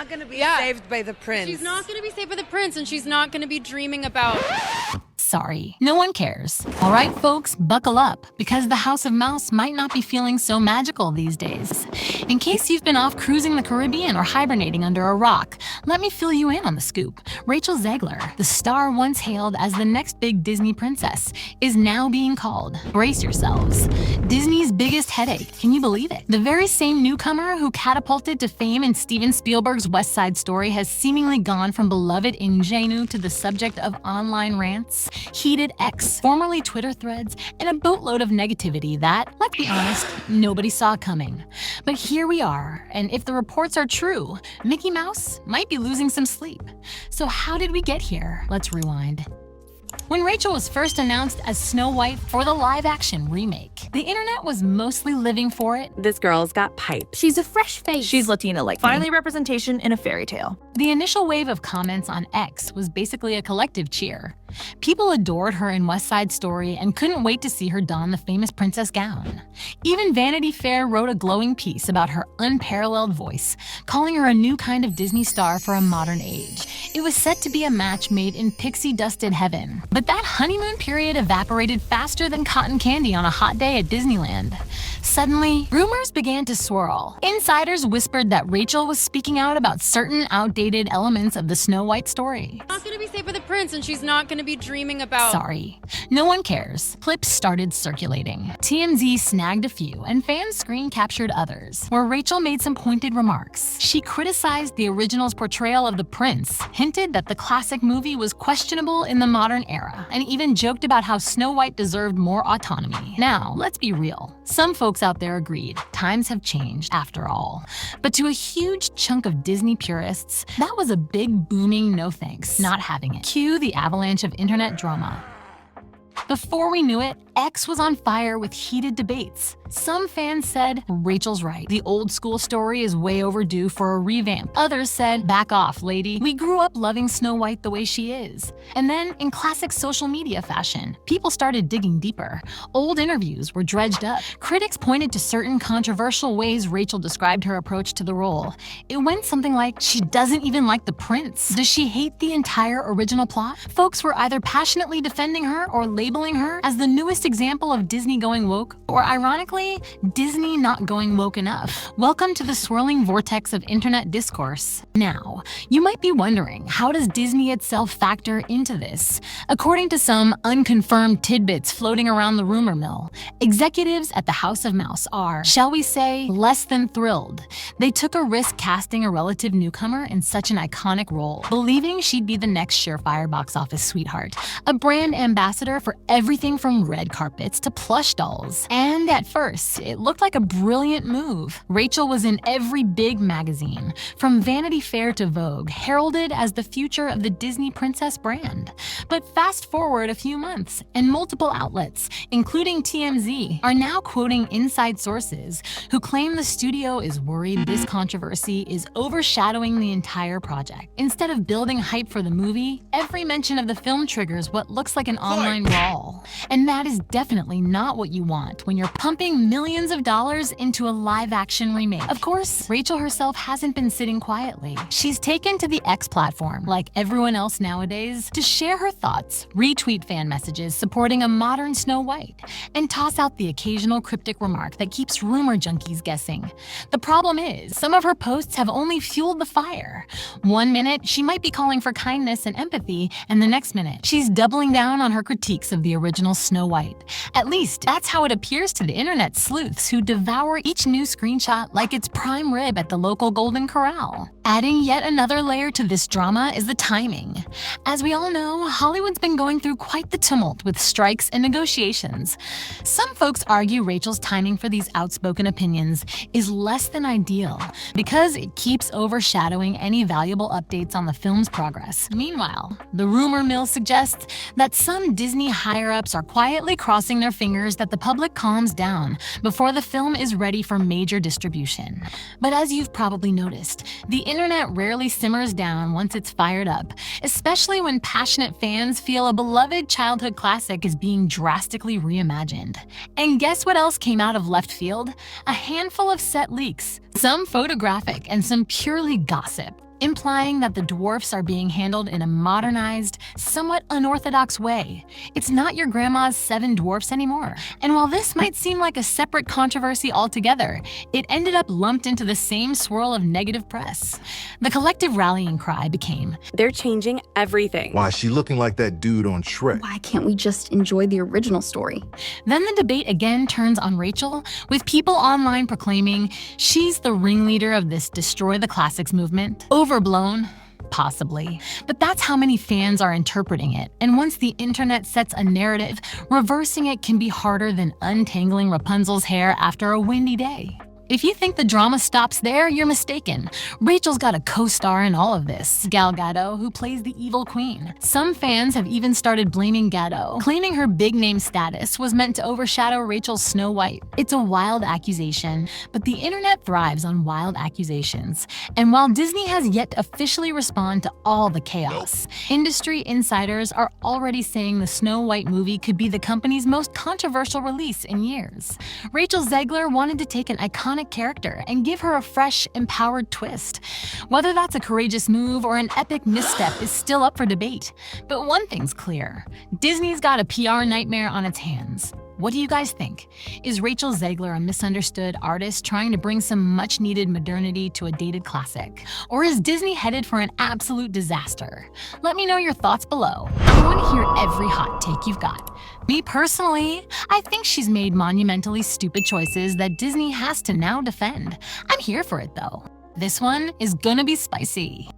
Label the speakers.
Speaker 1: not going to be saved by the prince.
Speaker 2: She's not going to be saved by the prince, and she's not going to be dreaming about...
Speaker 3: Sorry, no one cares. All right, folks, buckle up, because the House of Mouse might not be feeling so magical these days. In case you've been off cruising the Caribbean or hibernating under a rock, let me fill you in on the scoop. Rachel Zegler, the star once hailed as the next big Disney princess, is now being called. Brace yourselves. Disney's biggest headache, can you believe it? The very same newcomer who catapulted to fame in Steven Spielberg's West Side Story has seemingly gone from beloved ingenue to the subject of online rants, heated X, formerly Twitter threads, and a boatload of negativity that, let's be honest, nobody saw coming. But here we are, and if the reports are true, Mickey Mouse might be losing some sleep. So how did we get here? Let's rewind. When Rachel was first announced as Snow White for the live-action remake, the internet was mostly living for it.
Speaker 4: This girl's got pipes.
Speaker 2: She's a fresh face.
Speaker 4: She's Latina-like. Finally representation in a fairy tale.
Speaker 3: The initial wave of comments on X was basically a collective cheer. People adored her in West Side Story and couldn't wait to see her don the famous princess gown. Even Vanity Fair wrote a glowing piece about her unparalleled voice, calling her a new kind of Disney star for a modern age. It was set to be a match made in pixie-dusted heaven. But that honeymoon period evaporated faster than cotton candy on a hot day at Disneyland. Suddenly, rumors began to swirl. Insiders whispered that Rachel was speaking out about certain outdated elements of the Snow White story.
Speaker 2: She's not going to be saved by the prince, and she's not going to be dreaming about...
Speaker 3: Sorry, no one cares. Clips started circulating. TMZ snagged a few, and fans screen-captured others, where Rachel made some pointed remarks. She criticized the original's portrayal of the prince, hinted that the classic movie was questionable in the modern era, and even joked about how Snow White deserved more autonomy. Now, let's be real. Some folks out there agreed. Times have changed, after all. But to a huge chunk of Disney purists, that was a big booming no thanks, not having it. Cue the avalanche of internet drama. Before we knew it, X was on fire with heated debates. Some fans said, Rachel's right. The old school story is way overdue for a revamp. Others said, back off, lady. We grew up loving Snow White the way she is. And then, in classic social media fashion, people started digging deeper. Old interviews were dredged up. Critics pointed to certain controversial ways Rachel described her approach to the role. It went something like, she doesn't even like the prince. Does she hate the entire original plot? Folks were either passionately defending her or labeling her as the newest example of Disney going woke, or ironically, Disney not going woke enough. Welcome to the swirling vortex of internet discourse. Now, you might be wondering, how does Disney itself factor into this? According to some unconfirmed tidbits floating around the rumor mill, executives at the House of Mouse are, shall we say, less than thrilled. They took a risk casting a relative newcomer in such an iconic role, believing she'd be the next surefire box office sweetheart, a brand ambassador for everything from red carpets to plush dolls. And at first, it looked like a brilliant move. Rachel was in every big magazine, from Vanity Fair to Vogue, heralded as the future of the Disney princess brand. But fast forward a few months, and multiple outlets, including TMZ, are now quoting inside sources who claim the studio is worried this controversy is overshadowing the entire project. Instead of building hype for the movie, every mention of the film triggers what looks like an online brawl. And that is definitely not what you want when you're pumping millions of dollars into a live-action remake. Of course, Rachel herself hasn't been sitting quietly. She's taken to the X platform, like everyone else nowadays, to share her thoughts, retweet fan messages supporting a modern Snow White, and toss out the occasional cryptic remark that keeps rumor junkies guessing. The problem is, some of her posts have only fueled the fire. One minute, she might be calling for kindness and empathy, and the next minute, she's doubling down on her critiques of the original Snow White. At least, that's how it appears to the internet sleuths who devour each new screenshot like it's prime rib at the local Golden Corral. Adding yet another layer to this drama is the timing. As we all know, Hollywood's been going through quite the tumult with strikes and negotiations. Some folks argue Rachel's timing for these outspoken opinions is less than ideal because it keeps overshadowing any valuable updates on the film's progress. Meanwhile, the rumor mill suggests that some Disney higher-ups are quietly crossing their fingers that the public calms down before the film is ready for major distribution. But as you've probably noticed, the internet rarely simmers down once it's fired up, especially when passionate fans feel a beloved childhood classic is being drastically reimagined. And guess what else came out of left field? A handful of set leaks, some photographic and some purely gossip. implying that the dwarfs are being handled in a modernized, somewhat unorthodox way. It's not your grandma's 7 dwarfs anymore. And while this might seem like a separate controversy altogether, it ended up lumped into the same swirl of negative press. The collective rallying cry became,
Speaker 5: "They're changing everything."
Speaker 6: Why is she looking like that dude on Shrek?
Speaker 7: Why can't we just enjoy the original story?
Speaker 3: Then the debate again turns on Rachel, with people online proclaiming she's the ringleader of this destroy the classics movement. Overblown? Possibly. But that's how many fans are interpreting it, and once the internet sets a narrative, reversing it can be harder than untangling Rapunzel's hair after a windy day. If you think the drama stops there, you're mistaken. Rachel's got a co-star in all of this, Gal Gadot, who plays the evil queen. Some fans have even started blaming Gadot, claiming her big name status was meant to overshadow Rachel's Snow White. It's a wild accusation, but the internet thrives on wild accusations. And while Disney has yet to officially respond to all the chaos, industry insiders are already saying the Snow White movie could be the company's most controversial release in years. Rachel Zegler wanted to take an iconic character and give her a fresh, empowered twist. Whether that's a courageous move or an epic misstep is still up for debate. But one thing's clear, Disney's got a PR nightmare on its hands. What do you guys think? Is Rachel Zegler a misunderstood artist trying to bring some much-needed modernity to a dated classic? Or is Disney headed for an absolute disaster? Let me know your thoughts below. I want to hear every hot take you've got. Me personally, I think she's made monumentally stupid choices that Disney has to now defend. I'm here for it though. This one is gonna be spicy.